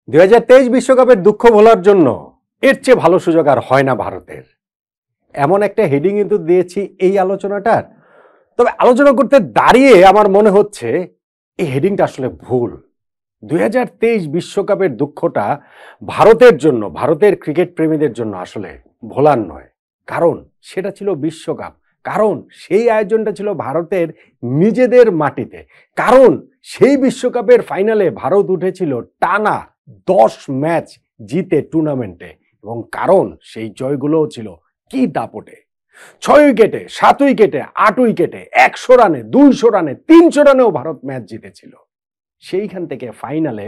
2023 বিশ্বকাপের দুঃখ ভোলার জন্য এর চেয়ে ভালো সুযোগ আর হয় না ভারতের। এমন একটা হেডিং কিন্তু দিয়েছি এই আলোচনাটার। তবে আলোচনা করতে দাঁড়িয়ে আমার মনে হচ্ছে এই হেডিংটা আসলে ভুল। 2023 বিশ্বকাপের দুঃখটা ভারতের জন্য, ভারতের ক্রিকেট প্রেমীদের জন্য আসলে ভোলার নয়। কারণ সেটা ছিল বিশ্বকাপ, কারণ সেই আয়োজনটা ছিল ভারতের নিজেদের মাটিতে, কারণ সেই বিশ্বকাপের ফাইনালে ভারত উঠেছিল টানা 10 ম্যাচ জিতে টুর্নামেন্টে, এবং কারণ সেই জয়গুলোও ছিল কি দাপটে। 6 উইকেটে, 7 উইকেটে, 8 উইকেটে, 100 রানে, 200 রানে, 300 রানেও ভারত ম্যাচ জিতেছিল। সেইখান থেকে ফাইনালে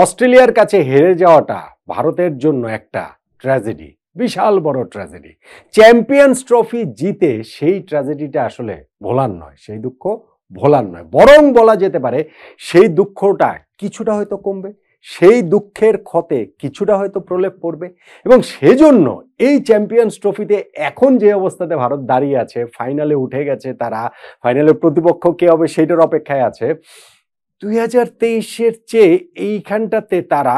অস্ট্রেলিয়ার কাছে হেরে যাওয়াটা ভারতের জন্য একটা ট্র্যাজেডি, বিশাল বড় ট্র্যাজেডি। চ্যাম্পিয়ন্স ট্রফি জিতে সেই ট্র্যাজেডিটা আসলে ভোলার নয়, সেই দুঃখ ভোলার নয়, বরং বলা যেতে পারে সেই দুঃখটা কিছুটা হয়তো কমবে, সেই দুঃখের ক্ষতে কিছুটা হয়তো প্রলেপ পড়বে, এবং সেজন্য এই চ্যাম্পিয়ন্স ট্রফিতে এখন যে অবস্থাতে ভারত দাঁড়িয়ে আছে, ফাইনালে উঠে গেছে তারা, ফাইনালের প্রতিপক্ষ কে হবে সেইটার অপেক্ষায় আছে। 2023-এর চেয়ে এইখানটাতে তারা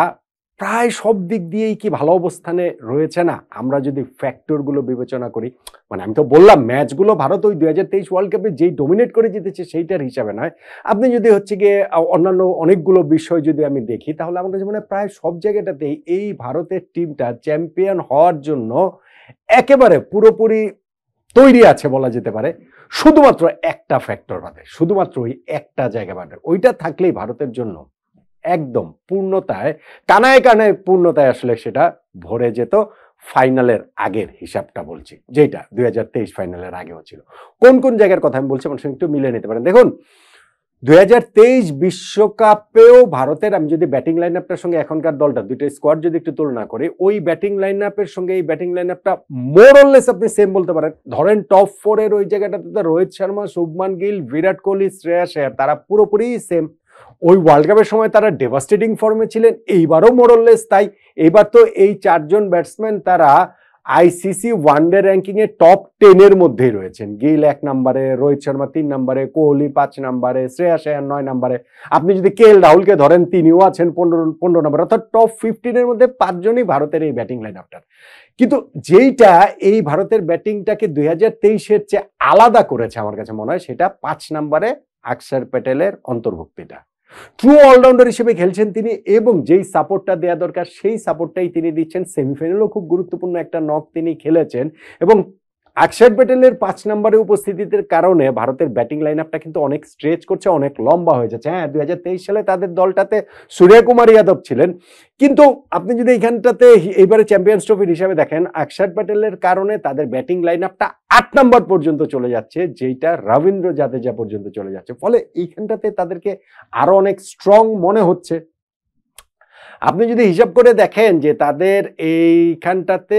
প্রায় সব দিক দিয়েই কি ভালো অবস্থানে রয়েছে না, আমরা যদি ফ্যাক্টরগুলো বিবেচনা করি। মানে আমি তো বললাম ম্যাচগুলো ভারত ওই 2023 ওয়ার্ল্ড কাপে যেই ডমিনেট করে জিতেছে সেইটার হিসাবে নয়। আপনি যদি হচ্ছে গিয়ে অন্যান্য অনেকগুলো বিষয় যদি আমি দেখি, তাহলে আমার কাছে মনে হয় প্রায় সব জায়গাটাতেই এই ভারতের টিমটা চ্যাম্পিয়ন হওয়ার জন্য একেবারে পুরোপুরি তৈরি আছে বলা যেতে পারে। শুধুমাত্র একটা ফ্যাক্টর বাদে, শুধুমাত্র ওই একটা জায়গা বাদে, ওইটা থাকলেই ভারতের জন্য একদম পূর্ণতায়, কানায় কানায় পূর্ণতায় আসলে সেটা ভরে যেত। ফাইনালের আগের হিসাবটা বলছি, যেটা 2023 ফাইনালের আগেও ছিল। কোন কোন জায়গার কথা আমি বলছি মানুষ একটু মিলে নিতে পারেন। দেখুন, 2023 বিশ্বকাপেও ভারতের, আমি যদি ব্যাটিং লাইন আপটার সঙ্গে এখনকার দলটা, দুইটা স্কোয়াড যদি একটু তুলনা করি, ওই ব্যাটিং লাইন আপের সঙ্গে এই ব্যাটিং লাইন আপটা মোর অর লেস আপনি সেম বলতে পারেন। ধরেন টপ 4 এর ওই জায়গাটাতে তো রোহিত শর্মা, শুভমান গিল, বিরাট কোহলি, শ্রেয়াস আয়ার, তারা পুরোপুরি সেম। ওই ওয়ার্ল্ড কাপের সময় তারা ডেভাস্টেটিং ফর্মে ছিলেন, এইবারও মোর অর লেস তাই। এইবার তো এই 4 জন ব্যাটসম্যান তারা আইসিসি ওয়ানডে র্যাঙ্কিং এর টপ 10 এর মধ্যেই রয়েছেন। গিল 1 নম্বরে, রোহিত শর্মা 3 নম্বরে, কোহলি 5 নম্বরে, শ্রেয়াস আয়ার 9 নম্বরে। আপনি যদি KL রাহুলকে ধরেন, তিনিও আছেন 15 নম্বরে। অর্থাৎ টপ 15 এর মধ্যে 5 জনই ভারতের এই ব্যাটিং লাইন আপটার। কিন্তু যেইটা এই ভারতের ব্যাটিংটাকে 2023-এর চেয়ে আলাদা করেছে আমার কাছে মনে হয়, সেটা 5 নম্বরে অক্ষর প্যাটেলের অন্তর্ভুক্তিটা। ট্রু অলরাউন্ডার হিসেবে খেলছেন তিনি, এবং যেই সাপোর্টটা দেওয়া দরকার সেই সাপোর্টটাই তিনি দিচ্ছেন। সেমিফাইনালও খুব গুরুত্বপূর্ণ একটা নক তিনি খেলেছেন, এবং অক্ষর প্যাটেলের 5 নম্বরে উপস্থিতির কারণে ভারতের ব্যাটিং লাইন আপটা কিন্তু অনেক স্ট্রেচ করছে, অনেক লম্বা হয়ে যাচ্ছে। হ্যাঁ, 2023 সালে তাদের দলটাতে সূর্যকুমার যাদব ছিলেন, কিন্তু আপনি যদি এইখানটাতে এইবারে চ্যাম্পিয়ন্স ট্রফির হিসাবে দেখেন, অক্ষর প্যাটেলের কারণে তাদের ব্যাটিং লাইন আপটা 8 নম্বর পর্যন্ত চলে যাচ্ছে, যেটা রবীন্দ্র জাদেজা পর্যন্ত চলে যাচ্ছে। ফলে এইখানটাতে তাদেরকে আরো অনেক স্ট্রং মনে হচ্ছে। আপনি যদি হিসাব করে দেখেন যে তাদের এইখানটাতে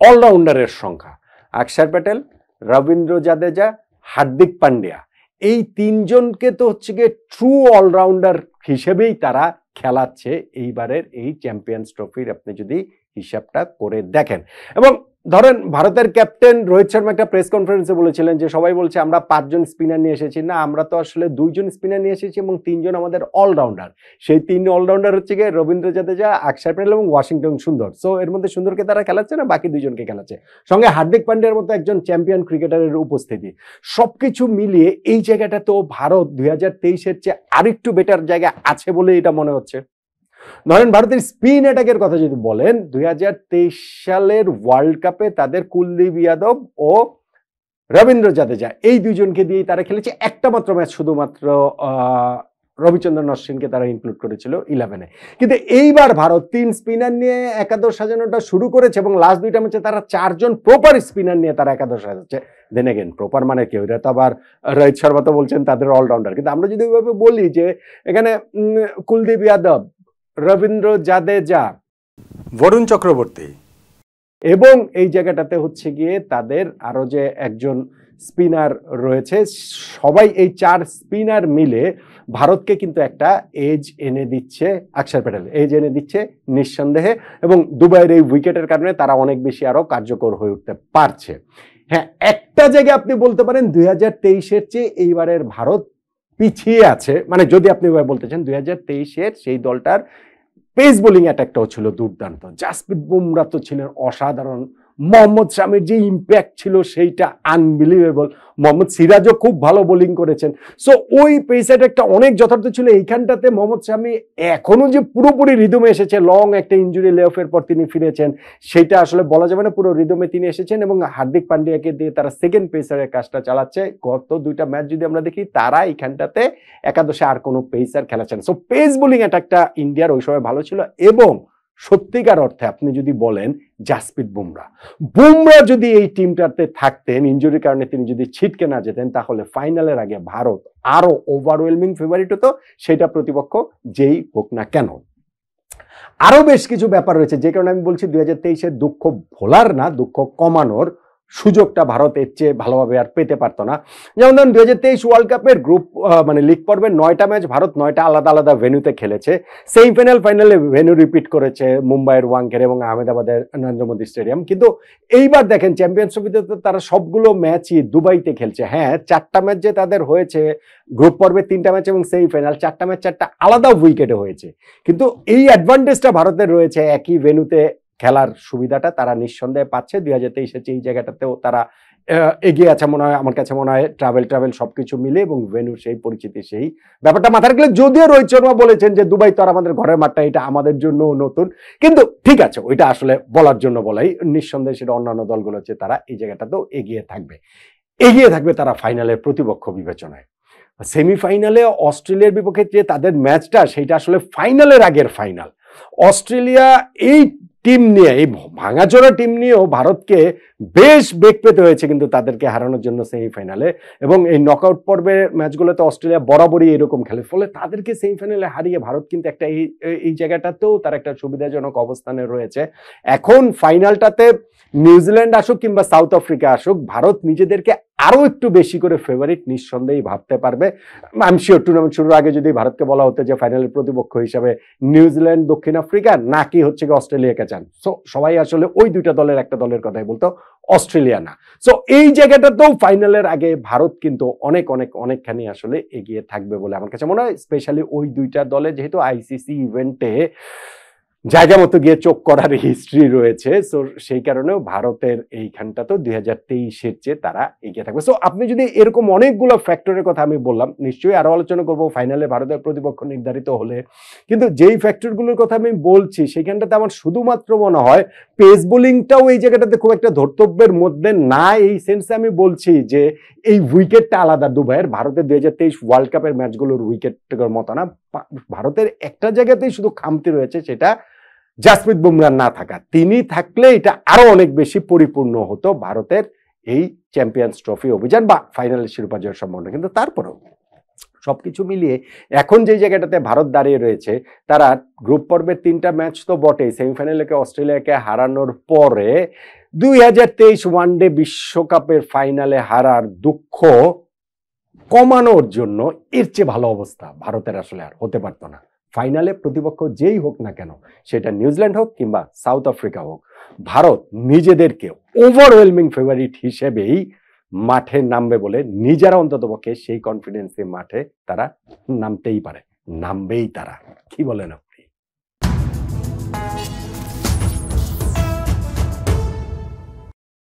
অলরাউন্ডারের সংখ্যা, অক্ষর প্যাটেল, রবীন্দ্র জাদেজা, হার্দিক পান্ডিয়া, এই 3 জনকে তো হচ্ছে গিয়ে ট্রু অলরাউন্ডার হিসেবেই তারা খেলাচ্ছে এইবারের এই চ্যাম্পিয়ন্স ট্রফির, আপনি যদি হিসাবটা করে দেখেন। এবং ধরেন ভারতের ক্যাপ্টেন রোহিত শর্মা একটা প্রেস কনফারেন্সে বলেছিলেন যে সবাই বলছে আমরা 5 জন স্পিনার নিয়ে এসেছি, না, আমরা তো আসলে 2 জন স্পিনার নিয়ে এসেছি এবং 3 জন আমাদের অলরাউন্ডার। সেই 3 অলরাউন্ডার হচ্ছে গিয়ে রবীন্দ্র জাদেজা, অক্ষর প্যাটেল এবং ওয়াশিংটন সুন্দর। সো এর মধ্যে সুন্দরকে তারা খেলাচ্ছে না, বাকি 2 জনকে খেলাচ্ছে, সঙ্গে হার্দিক পান্ডিয়ার মতো একজন চ্যাম্পিয়ন ক্রিকেটারের উপস্থিতি। সবকিছু মিলিয়ে এই জায়গাটাতেও ভারত 2023-এর চেয়ে আরেকটু বেটার জায়গা আছে বলে এটা মনে হচ্ছে। ধরেন ভারতের স্পিন অ্যাটাকের কথা যদি বলেন, 2023 সালের ওয়ার্ল্ড কাপে তাদের কুলদীপ যাদব ও রবীন্দ্র জাদেজা, এই 2 জনকে দিয়েই তারা খেলেছে। একটা মাত্র ম্যাচ শুধুমাত্র রবিচন্দ্রন অশ্বিনকে তারা ইনক্লুড করেছিল 11-এ। কিন্তু এইবার ভারত 3 স্পিনার নিয়ে একাদশ সাজানোটা শুরু করেছে, এবং লাস্ট 2টা ম্যাচে তারা 4 জন প্রপার স্পিনার নিয়ে তারা একাদশ সাজাচ্ছে। দেন এগেন, প্রপার মানে কেউ, এটা তো আবার রোহিত শর্মা তো বলছেন তাদের অলরাউন্ডার, কিন্তু আমরা যদি ওইভাবে বলি যে এখানে কুলদীপ যাদব, রবীন্দ্র জাদেজা, বরুণ চক্রবর্তী, এবং এই জায়গাটাতে হচ্ছে গিয়ে তাদের আরো যে একজন স্পিনার রয়েছে, সবাই এই 4 স্পিনার মিলে ভারতকে কিন্তু একটা এজ এনে দিচ্ছে। অক্ষর প্যাটেল এজ এনে দিচ্ছে নিঃসন্দেহে, এবং দুবাইয়ের এই উইকেটের কারণে তারা অনেক বেশি আরো কার্যকর হয়ে উঠতে পারছে। হ্যাঁ, একটা জায়গায় আপনি বলতে পারেন 2023-এর চেয়ে এইবারের ভারত পিছিয়ে আছে, মানে যদি আপনি বলতে চান 2023-এর সেই দলটার পেস বোলিং অ্যাটাকটাও ছিল দুর্দান্ত। জাসপ্রীত বুমরা তো ছিলেন অসাধারণ। মোহাম্মদ শামির যে ইম্প্যাক্ট ছিল সেইটা আনবিলিভেবল। মোহাম্মদ সিরাজও খুব ভালো বোলিং করেছেন। সো ওই পেস অ্যাটাকটা অনেক যথার্থ ছিল। এইখানটাতে মোহাম্মদ শামি এখনো যে পুরোপুরি রিদমে এসেছে, লং একটা ইঞ্জুরি লে অফের পর তিনি ফিরেছেন, সেটা আসলে বলা যাবে না। পুরো রিদমে তিনি এসেছেন এবং হার্দিক পান্ডিয়াকে দিয়ে তারা সেকেন্ড পেসারের কাজটা চালাচ্ছে। গত দুইটা ম্যাচ যদি আমরা দেখি, তারা এইখানটাতে একাদশে আর কোনো পেসার খেলাচ্ছেন। সো পেস বোলিং অ্যাটাকটা ইন্ডিয়ার ওই সময় ভালো ছিল। এবং সত্যিকার অর্থে আপনি যদি বলেন জাসপ্রীত বুমরা যদি এই টিমটাতে থাকতেন, ইনজুরির কারণে তিনি যদি ছিটকে না যেতেন, তাহলে ফাইনালের আগে ভারত আরো ওভারওয়েলমিং ফেভারিট হতো, সেটা প্রতিপক্ষ যেই হোক না কেন। আরো বেশ কিছু ব্যাপার রয়েছে, যে কারণে আমি বলছি 2023-এর দুঃখ ভোলার না, দুঃখ কমানোর সুযোগটা ভারত এর চেয়ে ভালোভাবে আর পেতে পারতো না। যেমন ধরুন 2023 ওয়ার্ল্ড কাপের গ্রুপ মানে লিগ পর্বের 9টা ম্যাচ ভারত 9টা আলাদা আলাদা ভেন্যুতে খেলেছে। সেমিফাইনাল ফাইনালে ভেন্যু রিপিট করেছে মুম্বাইয়ের ওয়াংখেড়ে এবং আহমেদাবাদের নরেন্দ্র মোদী স্টেডিয়াম। কিন্তু এইবার দেখেন চ্যাম্পিয়ন্স ট্রফিতে তারা সবগুলো ম্যাচই দুবাইতে খেলছে। হ্যাঁ, 4টা ম্যাচ যে তাদের হয়েছে গ্রুপ পর্বে, 3টা ম্যাচ এবং সেমিফাইনাল, 4টা ম্যাচ 4টা আলাদা উইকেটে হয়েছে। কিন্তু এই অ্যাডভান্টেজটা ভারতের রয়েছে, একই ভেন্যুতে খেলার সুবিধাটা তারা নিঃসন্দেহে পাচ্ছে। 2023-এর এই জায়গাটাতেও তারা এগিয়ে আছে মনে হয়। আমার কাছে মনে হয় ট্রাভেল সবকিছু মিলে এবং ভেন্যু সেই পরিচিতি, সেই ব্যাপারটা মাথায় রাখলে, যদিও রোহিত শর্মা বলেছেন যে দুবাই তো আর আমাদের ঘরের মাঠটা, এটা আমাদের জন্য নতুন। কিন্তু ঠিক আছে, ওইটা আসলে বলার জন্য বলাই। নিঃসন্দেহে সেটা অন্যান্য দলগুলো হচ্ছে তারা এই জায়গাটাতেও এগিয়ে থাকবে তারা ফাইনালের প্রতিপক্ষ বিবেচনায়। সেমিফাইনালে অস্ট্রেলিয়ার বিপক্ষে যে তাদের ম্যাচটা, সেটা আসলে ফাইনালের আগের ফাইনাল। অস্ট্রেলিয়া এই টিম নিয়ে, এই ভাঙাচোরা টিম নিয়েও ভারতকে বেশ বেগ পেতে হয়েছে কিন্তু তাদেরকে হারানোর জন্য সেমিফাইনালে। এবং এই নকআউট পর্বের ম্যাচগুলোতে অস্ট্রেলিয়া বরাবরই এরকম খেলে, ফলে তাদেরকে সেমিফাইনালে হারিয়ে ভারত কিন্তু একটা এই জায়গাটাতেও তার একটা সুবিধাজনক অবস্থানে রয়েছে। এখন ফাইনালটাতে নিউজিল্যান্ড আসুক কিংবা সাউথ আফ্রিকা আসুক, ভারত নিজেদেরকে আরো একটু বেশি করে ফেভারিট নিঃসন্দেহে ভাবতে পারবে। আমি শিওর টুর্নামেন্ট শুরুর আগে যদি ভারতকে বলা হতো যে ফাইনালের প্রতিপক্ষ হিসাবে নিউজিল্যান্ড, দক্ষিণ আফ্রিকা নাকি হচ্ছে অস্ট্রেলিয়াকে চান, সো সবাই আসলে ওই দুইটা দলের একটা দলের কথাই বলতো, অস্ট্রেলিয়া না। সো এই জায়গাটাতেও ফাইনালের আগে ভারত কিন্তু অনেকখানি আসলে এগিয়ে থাকবে বলে আমার কাছে মনে হয়। স্পেশালি ওই দুইটা দলে যেহেতু আইসিসি ইভেন্টে জায়গা মতো গিয়ে চোখ করার হিস্ট্রি রয়েছে, সো সেই কারণেও ভারতের এইখানটা তো 2023-এর চেয়ে তারা এগিয়ে থাকবে। সো আপনি যদি এরকম অনেকগুলো ফ্যাক্টরের কথা আমি বললাম, নিশ্চয়ই আরো আলোচনা করবো ফাইনালে ভারতের প্রতিপক্ষ নির্ধারিত হলে। কিন্তু যেই ফ্যাক্টরগুলোর কথা আমি বলছি, সেখানটাতে আমার শুধুমাত্র মনে হয় পেস বোলিংটাও এই জায়গাটাতে খুব একটা ধর্তব্যের মধ্যে না। এই সেন্সে আমি বলছি যে এই উইকেটটা আলাদা দুবাইয়ের। ভারতের 2023 ওয়ার্ল্ড কাপের ম্যাচগুলোর উইকেটের মতো না। ভারতের একটা জায়গাতেই শুধু খামতি রয়েছে, সেটা জাসপ্রীত বুমরা না থাকা। তিনি থাকলে এটা আরো অনেক বেশি পরিপূর্ণ হতো ভারতের এই চ্যাম্পিয়ন্স ট্রফি অভিযান বা ফাইনালের শিরোপা জয়ের সম্ভাবনা। কিন্তু তারপরেও সবকিছু মিলিয়ে এখন যে জায়গাটাতে ভারত দাঁড়িয়ে রয়েছে, তারা গ্রুপ পর্বের 3টা ম্যাচ তো বটেই, সেমিফাইনালে অস্ট্রেলিয়াকে হারানোর পরে 2023 ওয়ানডে বিশ্বকাপের ফাইনালে হারার দুঃখ কমানোর জন্য এর চেয়ে ভালো অবস্থা ভারতের আসলে আর হতে পারতো না। ফাইনালে প্রতিপক্ষ যেই হোক না কেন, সেটা নিউজিল্যান্ড হোক কিংবা সাউথ আফ্রিকা হোক, ভারত নিজেদেরকে ওভারওয়েলমিং ফেভারিট হিসেবেই মাঠে নামবে বলে নিজেরা অন্ততপক্ষে সেই কনফিডেন্সে মাঠে তারা নামতেই পারে, নামবেই তারা। কি বলেন?